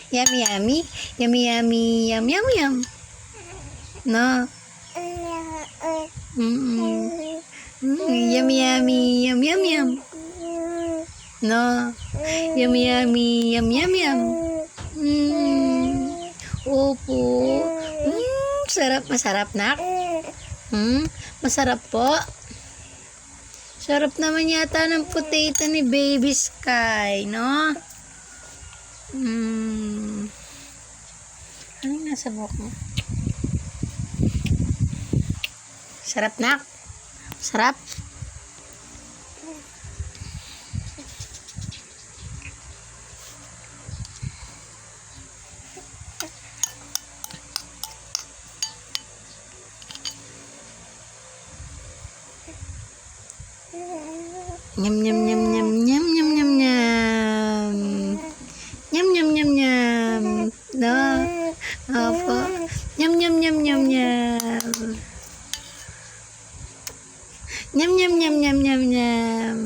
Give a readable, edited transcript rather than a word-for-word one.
Yummy, yummy. Yummy, yummy. Yum, yum, yum. No. Mm-mm. Yummy, yummy. Yum, yum, yum. No. Yummy, yummy. Yum, yum, yum. Opo. Sarap. Masarap, nak? Masarap po. Sarap naman yata ng potato ni Baby Sky, no? Ano yung nasa buhok mo? Sarap, nak? Sarap? Nyam, nyam, nyam, nyam, nyam, nyam, nyam, nyam. Nyam, nyam, nyam, nyam. No? Opo. Nyam, nyam, nyam, nyam, nyam. Nyam, nyam, nyam, nyam, nyam, nyam.